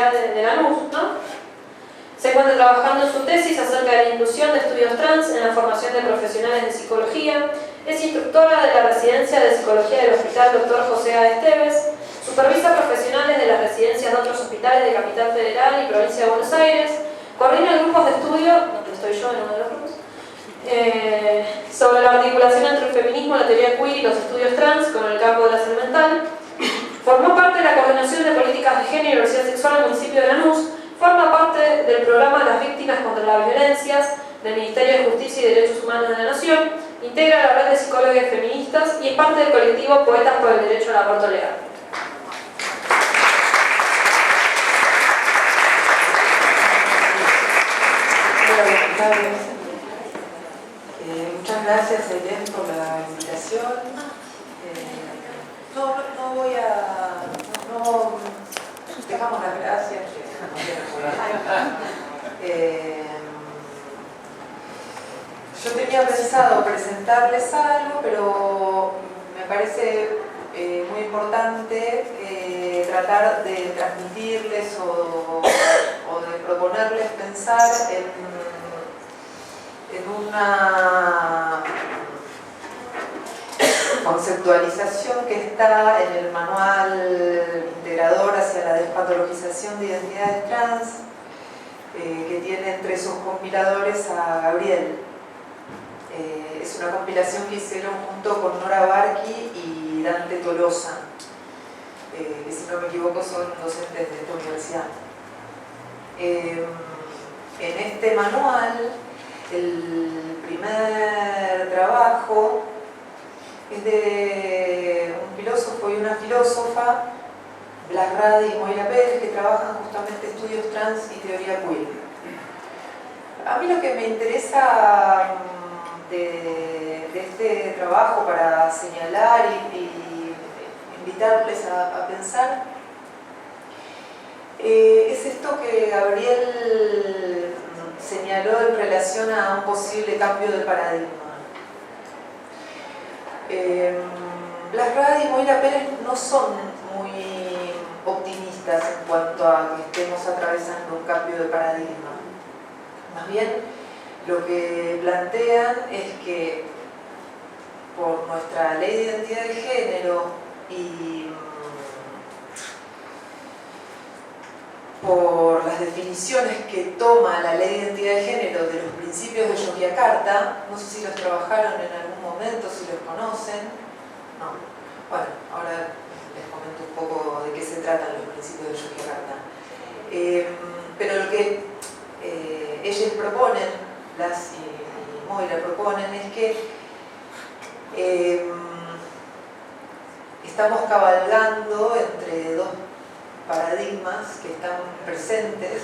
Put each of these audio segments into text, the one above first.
Universidad de Lanús, ¿no? Se encuentra trabajando en su tesis acerca de la inclusión de estudios trans en la formación de profesionales de psicología. Es instructora de la residencia de psicología del Hospital Dr. José A. Esteves. Supervisa profesionales de las residencias de otros hospitales de Capital Federal y Provincia de Buenos Aires. Coordina grupos de estudio, donde estoy yo en uno de los grupos, sobre la articulación entre el feminismo, la teoría queer y los estudios trans con el campo de la salud mental. Formó parte de la coordinación de políticas de género y diversidad sexual del municipio de Lanús. Forma parte del programa Las Víctimas contra las Violencias del Ministerio de Justicia y Derechos Humanos de la Nación. Integra la red de psicólogas feministas y es parte del colectivo Poetas por el Derecho al Aborto Legal. Muchas gracias, Helen, por la invitación. No voy a... No, dejamos las gracias. Yo tenía pensado presentarles algo, pero me parece muy importante tratar de transmitirles o de proponerles pensar en una conceptualización que está en el manual integrador hacia la despatologización de identidades trans, que tiene entre sus compiladores a Gabriel. Es una compilación que hicieron junto con Nora Barqui y Dante Tolosa, que si no me equivoco son docentes de esta universidad. En este manual, el primer trabajo es de un filósofo y una filósofa, Blas Radi y Moira Pérez, que trabajan justamente estudios trans y teoría queer. A mí lo que me interesa de este trabajo para señalar y invitarles a pensar es esto que Gabriel señaló en relación a un posible cambio de paradigma. Blas Radi y Moira Pérez no son muy optimistas en cuanto a que estemos atravesando un cambio de paradigma. Más bien, lo que plantean es que por nuestra ley de identidad de género y por las definiciones que toma la ley de identidad de género de los principios de Yogyakarta, no sé si los trabajaron en algún momento, si los conocen. No. Bueno, ahora les comento un poco de qué se tratan los principios de Yogyakarta. Pero lo que ellos proponen, Blas y Moira proponen, es que estamos cabalgando entre dos paradigmas que están presentes,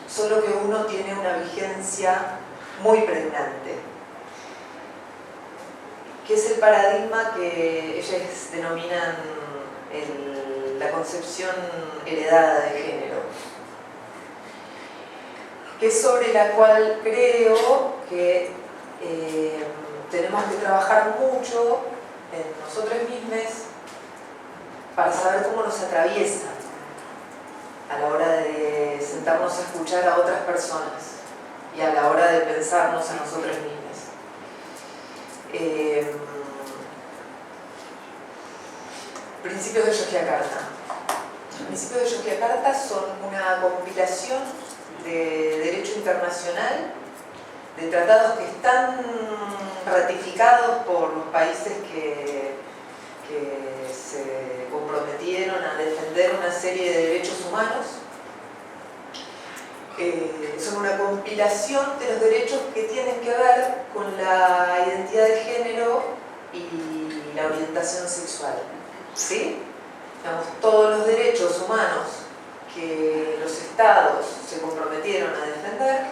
solo que uno tiene una vigencia muy pregnante, que es el paradigma que ellos denominan la concepción heredada de género, que es sobre la cual creo que tenemos que trabajar mucho en nosotros mismos para saber cómo nos atraviesa a la hora de sentarnos a escuchar a otras personas y a la hora de pensarnos a nosotros mismos. Principios de Yogyakarta. Los principios de Yogyakarta son una compilación de derecho internacional, de tratados que están ratificados por los países que se comprometieron a defender una serie de derechos humanos. Son una compilación de los derechos que tienen que ver con la identidad de género y la orientación sexual. ¿Sí? Digamos, todos los derechos humanos que los estados se comprometieron a defender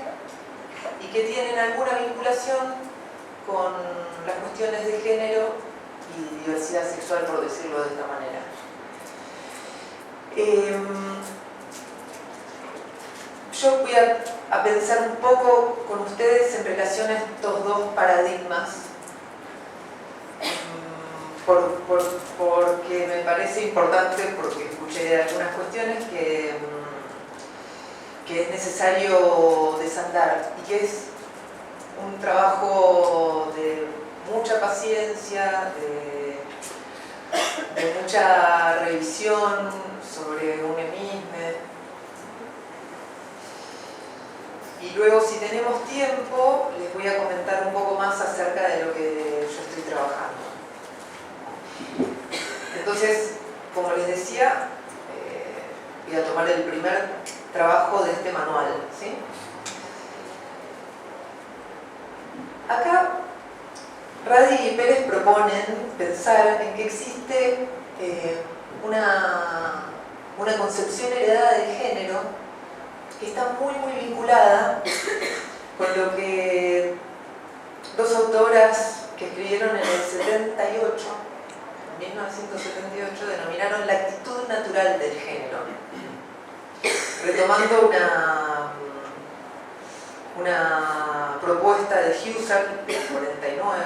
y que tienen alguna vinculación con las cuestiones de género y diversidad sexual, por decirlo de esta manera. Yo voy a pensar un poco con ustedes en relación a estos dos paradigmas, porque me parece importante, porque escuché algunas cuestiones que que es necesario desandar y que es un trabajo de mucha paciencia, de mucha revisión sobre un emisme. Y luego, si tenemos tiempo, les voy a comentar un poco más acerca de lo que yo estoy trabajando. Entonces, como les decía, voy a tomar el primer trabajo de este manual, ¿sí? Acá, Radi y Pérez proponen pensar en que existe una concepción heredada del género que está muy vinculada con lo que dos autoras que escribieron en el 78, en 1978, denominaron la actitud natural del género, retomando una propuesta de Husserl del 49,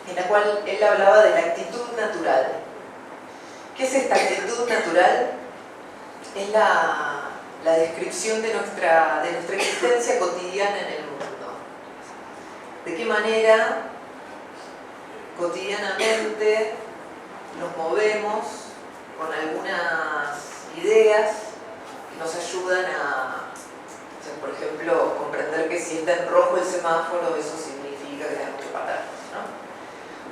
en la cual él hablaba de la actitud natural. ¿Qué es esta actitud natural? Es la descripción de nuestra existencia cotidiana en el mundo. De qué manera cotidianamente nos movemos con algunas ideas que nos ayudan a, por ejemplo, comprender que si está en rojo el semáforo, eso significa que tenemos que parar, ¿no?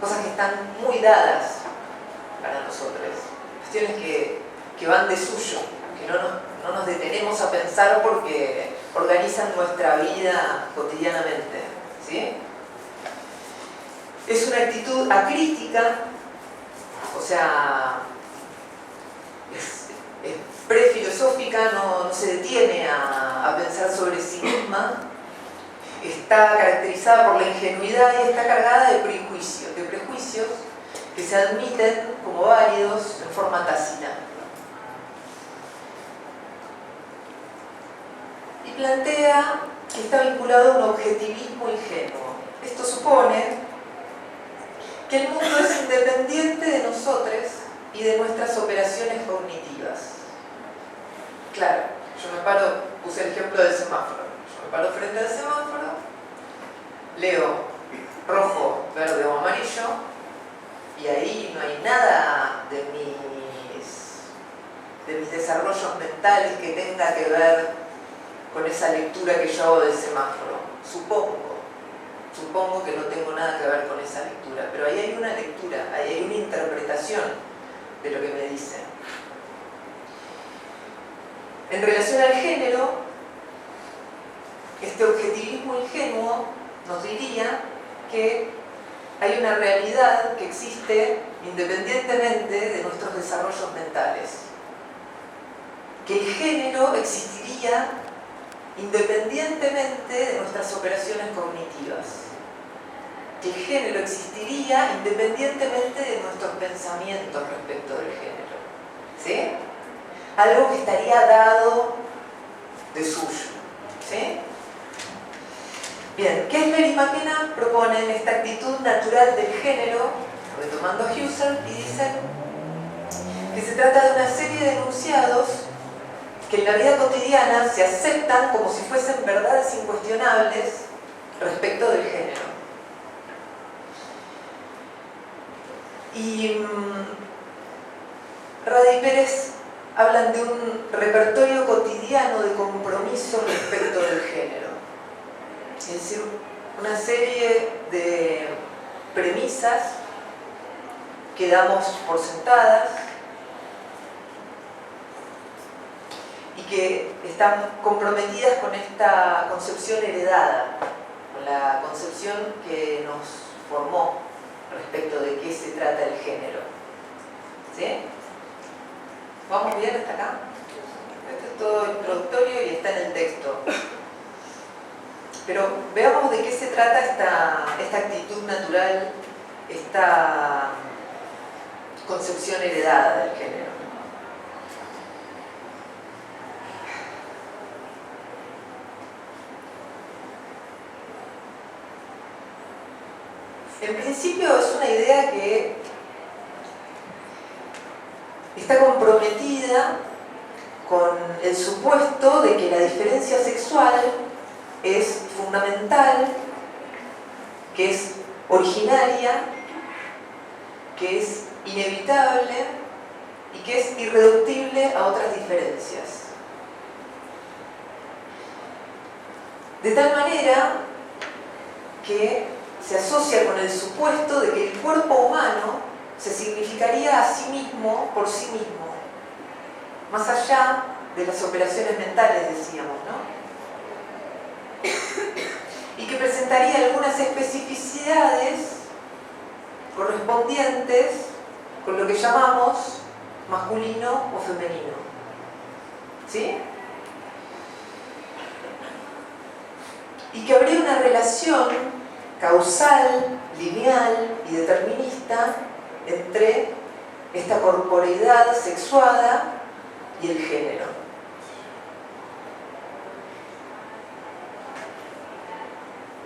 Cosas que están muy dadas para nosotros, cuestiones que van de suyo, que no nos detenemos a pensar porque organizan nuestra vida cotidianamente, ¿sí? Es una actitud acrítica, o sea, es prefilosófica, no se detiene a pensar sobre sí misma, está caracterizada por la ingenuidad y está cargada de prejuicios que se admiten como válidos en forma tácita. Y plantea que está vinculado a un objetivismo ingenuo. Esto supone que el mundo es independiente de nosotros y de nuestras operaciones cognitivas. Claro, yo me paro, puse el ejemplo del semáforo. Yo me paro frente al semáforo, leo rojo, verde o amarillo, y ahí no hay nada de mis desarrollos mentales que tenga que ver con esa lectura que yo hago del semáforo. Supongo que no tengo nada que ver con esa lectura, pero ahí hay una lectura, ahí hay una interpretación de lo que me dice. En relación al género, este objetivismo ingenuo nos diría que hay una realidad que existe independientemente de nuestros desarrollos mentales. Que el género existiría independientemente de nuestras operaciones cognitivas. Que el género existiría independientemente de nuestros pensamientos respecto del género. ¿Sí? Algo que estaría dado de suyo. ¿Sí? Bien, Kessler y McKenna proponen esta actitud natural del género, retomando a Husserl, y dicen que se trata de una serie de enunciados que en la vida cotidiana se aceptan como si fuesen verdades incuestionables respecto del género. Y Radi y Pérez hablan de un repertorio cotidiano de compromiso respecto del género. Es decir, una serie de premisas que damos por sentadas y que están comprometidas con esta concepción heredada, con la concepción que nos formó respecto de qué se trata el género. ¿Sí? ¿Vamos bien hasta acá? Esto es todo introductorio y está en el texto. Pero veamos de qué se trata esta actitud natural, esta concepción heredada del género. En principio es una idea que está comprometida con el supuesto de que la diferencia sexual es fundamental, que es originaria, que es inevitable y que es irreductible a otras diferencias. De tal manera que se asocia con el supuesto de que el cuerpo humano se significaría a sí mismo por sí mismo, más allá de las operaciones mentales, decíamos, ¿no? Y que presentaría algunas especificidades correspondientes con lo que llamamos masculino o femenino. ¿Sí? Y que habría una relación causal, lineal y determinista entre esta corporeidad sexuada y el género.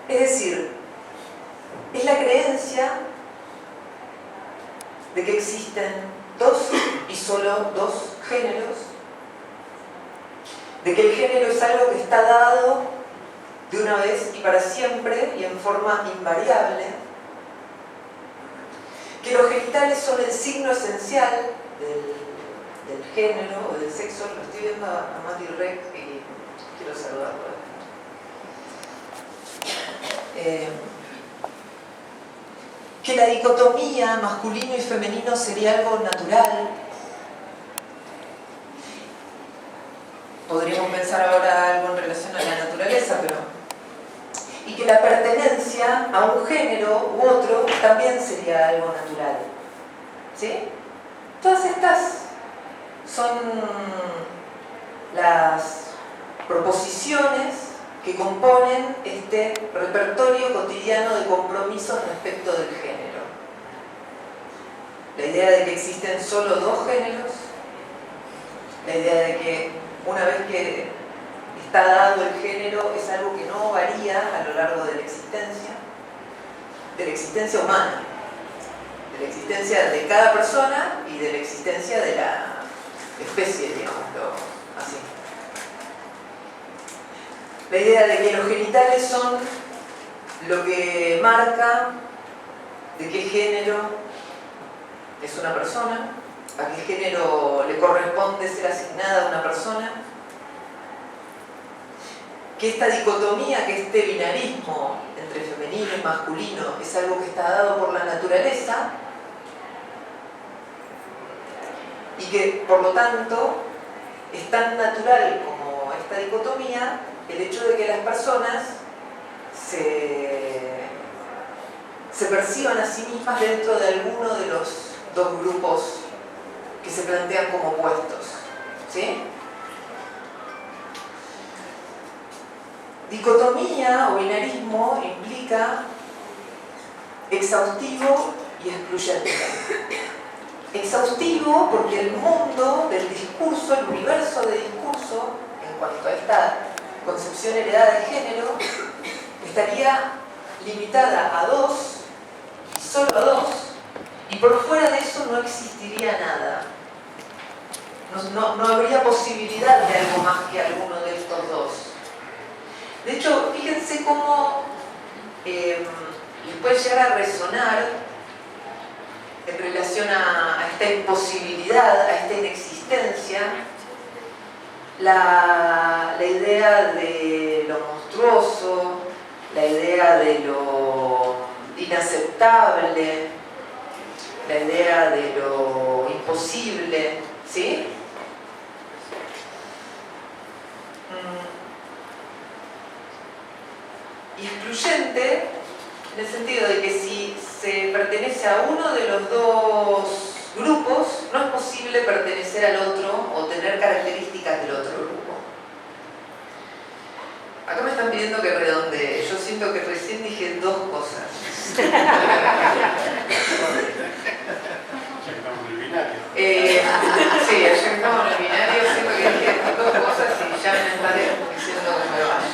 Es decir, es la creencia de que existen dos y solo dos géneros, de que el género es algo que está dado de una vez y para siempre y en forma invariable, que los genitales son el signo esencial del género o del sexo. Lo estoy viendo a Mati Rec y quiero saludarlo. Que la dicotomía masculino y femenino sería algo natural. Podríamos pensar ahora algo en relación a la naturaleza, pero... Y que la pertenencia a un género u otro también sería algo natural. ¿Sí? Todas estas son las proposiciones que componen este repertorio cotidiano de compromisos respecto del género. La idea de que existen solo dos géneros, la idea de que una vez que está dado el género es algo que no varía a lo largo de la existencia humana, de la existencia de cada persona y de la existencia de la especie, digámoslo así. La idea de que los genitales son lo que marca de qué género es una persona, a qué género le corresponde ser asignada a una persona, que esta dicotomía, que este binarismo entre femenino y masculino es algo que está dado por la naturaleza y que por lo tanto es tan natural como esta dicotomía el hecho de que las personas se perciban a sí mismas dentro de alguno de los dos grupos que se plantean como opuestos. ¿Sí? Dicotomía o binarismo implica exhaustivo y excluyente. Exhaustivo porque el mundo del discurso, el universo de discurso, en cuanto a esta concepción heredada de género, estaría limitada a dos, y solo a dos, y por fuera de eso no existiría nada. No habría posibilidad de algo más que alguno de estos dos. De hecho, fíjense cómo les puede llegar a resonar en relación a esta imposibilidad, a esta inexistencia, la idea de lo monstruoso, la idea de lo inaceptable, la idea de lo imposible, ¿sí? Y excluyente en el sentido de que si se pertenece a uno de los dos grupos, no es posible pertenecer al otro o tener características del otro grupo. Acá me están pidiendo que redondee. Yo siento que recién dije dos cosas. Ya estamos en el binario. Sí, ya estamos en el binario. Siento que dije dos cosas y ya me estaré diciendo que me vaya.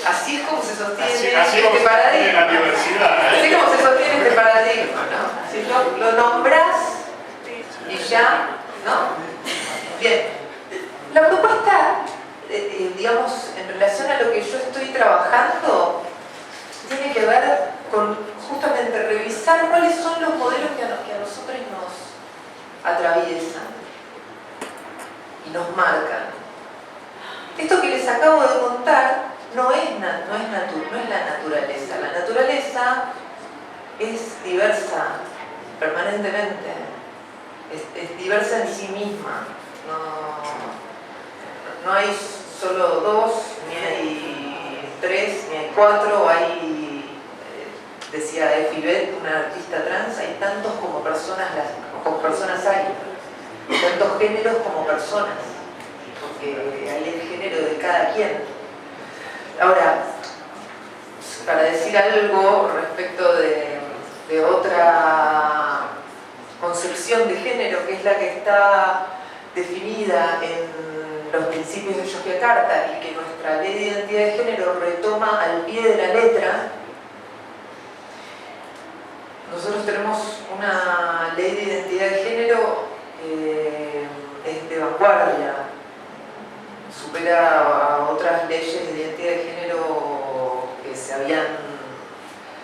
Así es como se sostiene así este paradigma. la diversidad. Así como se sostiene este paradigma, ¿no? Si lo nombrás y ya, ¿no? Bien. La propuesta, digamos, en relación a lo que yo estoy trabajando, tiene que ver con justamente revisar cuáles son los modelos que a nosotros nos atraviesan y nos marcan. Esto que les acabo de contar no es la naturaleza. La naturaleza es diversa permanentemente, es diversa en sí misma. No hay solo dos, ni hay tres, ni hay cuatro, hay, decía Efibet, una artista trans, hay tantos como personas hay, tantos géneros como personas, porque hay el género de cada quien. Ahora, para decir algo respecto de otra concepción de género, que es la que está definida en los principios de Yogyakarta y que nuestra ley de identidad de género retoma al pie de la letra. Nosotros tenemos una ley de identidad de género es de vanguardia, supera a otras leyes de identidad de género que se habían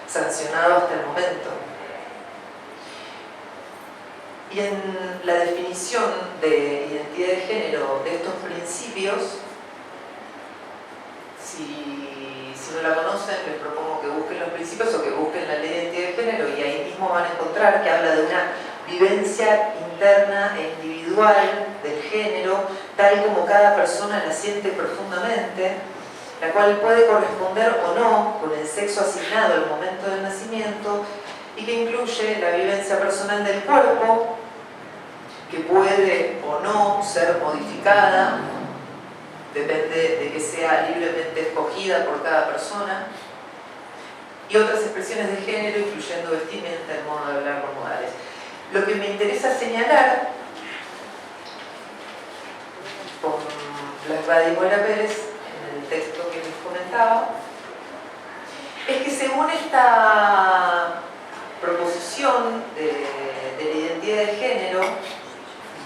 sancionado hasta el momento. Y en la definición de identidad de género de estos principios, si no la conocen, les propongo que busquen los principios o que busquen la ley de identidad de género, y ahí mismo van a encontrar que habla de una vivencia interna e individual del género, tal como cada persona la siente profundamente, la cual puede corresponder o no con el sexo asignado al momento del nacimiento, y que incluye la vivencia personal del cuerpo, que puede o no ser modificada, depende de que sea libremente escogida por cada persona, y otras expresiones de género, incluyendo vestimenta, el modo de hablar con modales. Lo que me interesa señalar, con la de Moira Pérez, en el texto que les comentaba, es que según esta proposición de la identidad de género,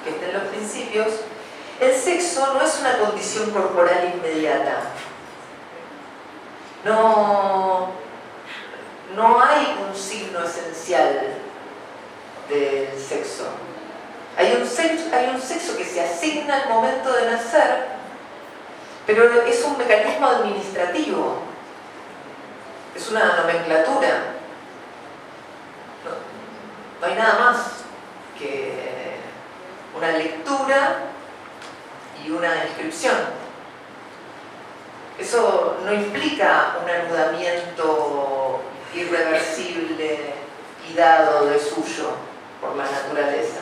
que está en los principios, el sexo no es una condición corporal inmediata. No hay un signo esencial del sexo. Hay un sexo que se asigna al momento de nacer, pero es un mecanismo administrativo, es una nomenclatura. No hay nada más que una lectura y una inscripción. Eso no implica un anudamiento irreversible y dado de suyo por la naturaleza.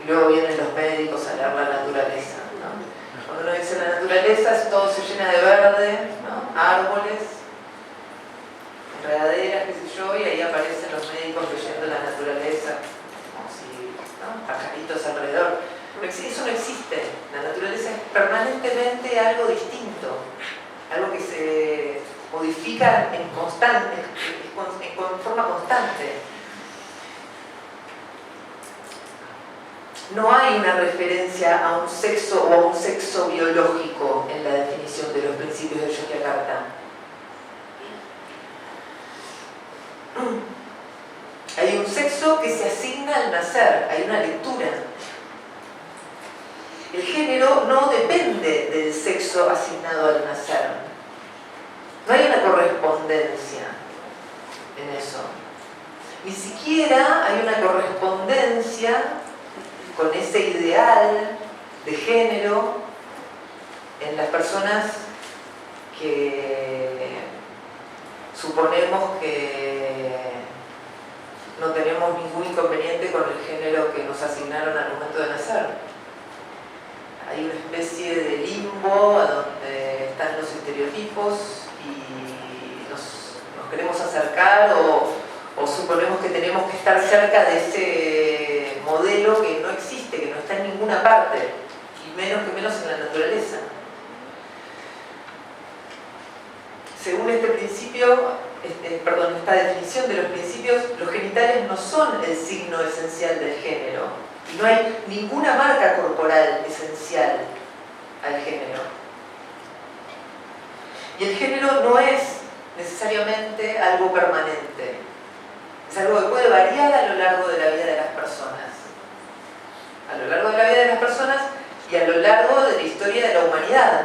Y luego vienen los médicos a leer la naturaleza, ¿no? Cuando uno dice la naturaleza, todo se llena de verde, ¿no? Árboles, enredaderas, qué sé yo, y ahí aparecen los médicos leyendo la naturaleza, como si, ¿no? Pajaritos alrededor. Eso no existe. La naturaleza es permanentemente algo distinto, algo que se modifica en forma constante. No hay una referencia a un sexo o a un sexo biológico en la definición de los principios de Yogyakarta. Hay un sexo que se asigna al nacer, hay una lectura. El género no depende del sexo asignado al nacer. No hay una correspondencia en eso. Ni siquiera hay una correspondencia con ese ideal de género en las personas que suponemos que no tenemos ningún inconveniente con el género que nos asignaron al momento de nacer. Hay una especie de limbo a donde están los estereotipos y nos queremos acercar o suponemos que tenemos que estar cerca de ese modelo que no existe, que no está en ninguna parte, y menos en la naturaleza. Según este principio, esta definición de los principios, los genitales no son el signo esencial del género. Y no hay ninguna marca corporal esencial al género. Y el género no es necesariamente algo permanente, es algo que puede variar a lo largo de la vida de las personas. A lo largo de la vida de las personas y a lo largo de la historia de la humanidad.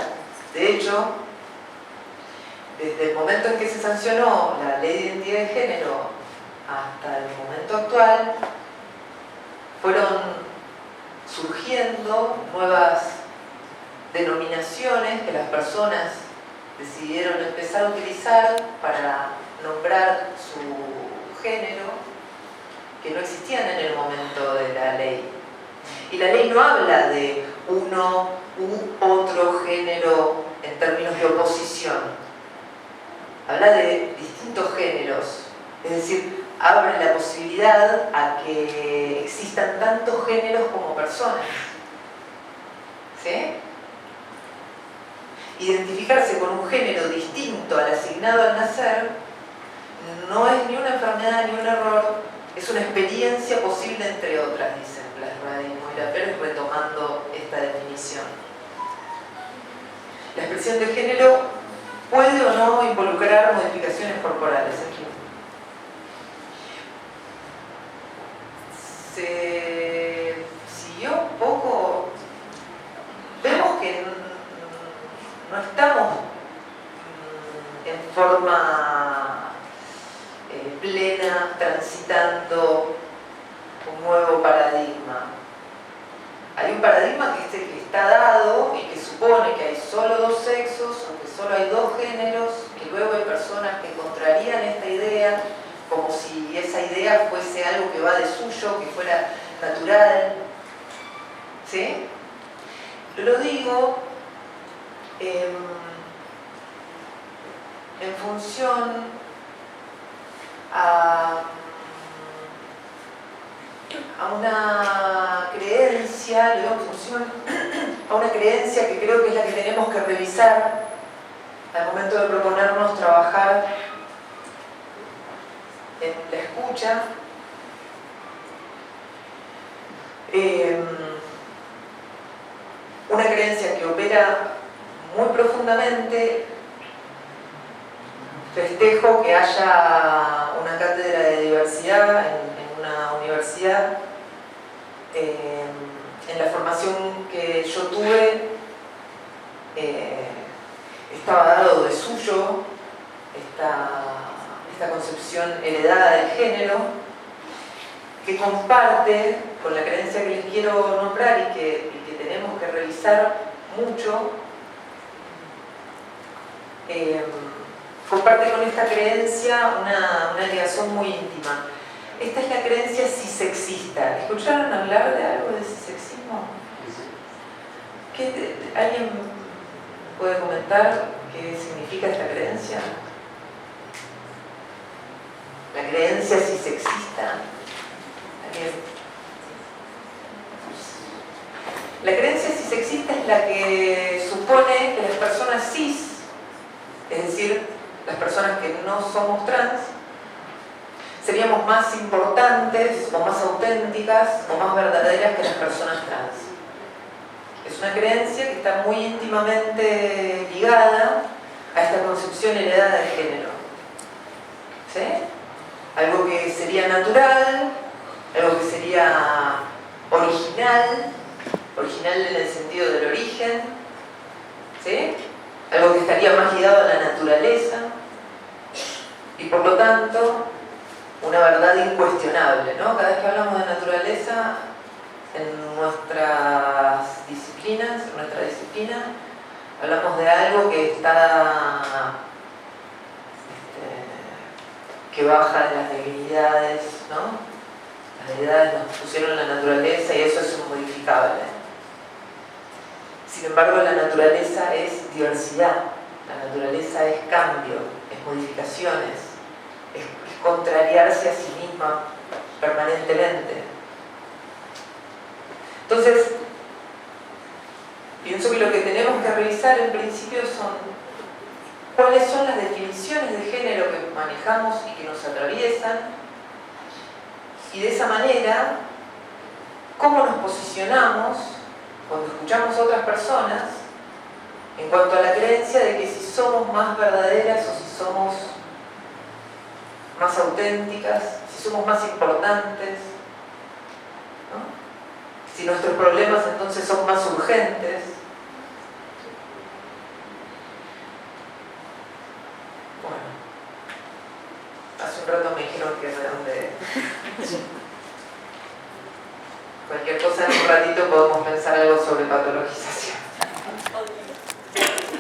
De hecho, desde el momento en que se sancionó la Ley de Identidad de Género hasta el momento actual, fueron surgiendo nuevas denominaciones que las personas decidieron empezar a utilizar para nombrar su género, que no existían en el momento de la ley. Y la ley no habla de uno u otro género en términos de oposición. Habla de distintos géneros. Es decir, abre la posibilidad a que existan tantos géneros como personas. ¿Sí? Identificarse con un género distinto al asignado al nacer no es ni una enfermedad ni un error, es una experiencia posible entre otras, dicen Blasberg y Moira Pérez, retomando esta definición. La expresión de género puede o no involucrar modificaciones corporales. Aquí se siguió un poco, vemos que no estamos en forma plena transitando un nuevo paradigma. Hay un paradigma que es el que está dado y que supone que hay solo dos sexos o que solo hay dos géneros, que luego hay personas que contrarían esta idea como si esa idea fuese algo que va de suyo, que fuera natural. ¿Sí? Lo digo en función a una creencia, le doy en función a una creencia que creo que es la que tenemos que revisar al momento de proponernos trabajar en la escucha. Una creencia que opera muy profundamente. Festejo que haya una cátedra de diversidad en una universidad. En la formación que yo tuve estaba dado de suyo esta concepción heredada del género, que comparte con la creencia que les quiero nombrar y que tenemos que revisar mucho. Comparte con esta creencia una ligación muy íntima. Esta es la creencia cisexista. ¿Escucharon hablar de algo de cisexismo? ¿Alguien puede comentar qué significa esta creencia? La creencia cisexista. La creencia cisexista es la que supone que las personas cis, es decir, las personas que no somos trans, seríamos más importantes o más auténticas o más verdaderas que las personas trans. Es una creencia que está muy íntimamente ligada a esta concepción heredada de género. ¿Sí? Algo que sería natural, algo que sería original en el sentido del origen, ¿sí? Algo que estaría más ligado a la naturaleza y por lo tanto una verdad incuestionable, ¿no? Cada vez que hablamos de naturaleza en nuestras disciplinas, en nuestra disciplina, hablamos de algo que está que baja de las debilidades, ¿no? Las debilidades nos pusieron la naturaleza y eso es inmodificable. Sin embargo, la naturaleza es diversidad, la naturaleza es cambio, es modificaciones, es contrariarse a sí misma permanentemente. Entonces, pienso que lo que tenemos que revisar en principio son cuáles son las definiciones de género que manejamos y que nos atraviesan, y de esa manera, cómo nos posicionamos cuando escuchamos a otras personas En cuanto a la creencia de que si somos más verdaderas o si somos más auténticas, si somos más importantes, ¿no? Si nuestros problemas entonces son más urgentes. Bueno, hace un rato me dijeron que redonde. Cualquier cosa en un ratito podemos pensar algo sobre patologización.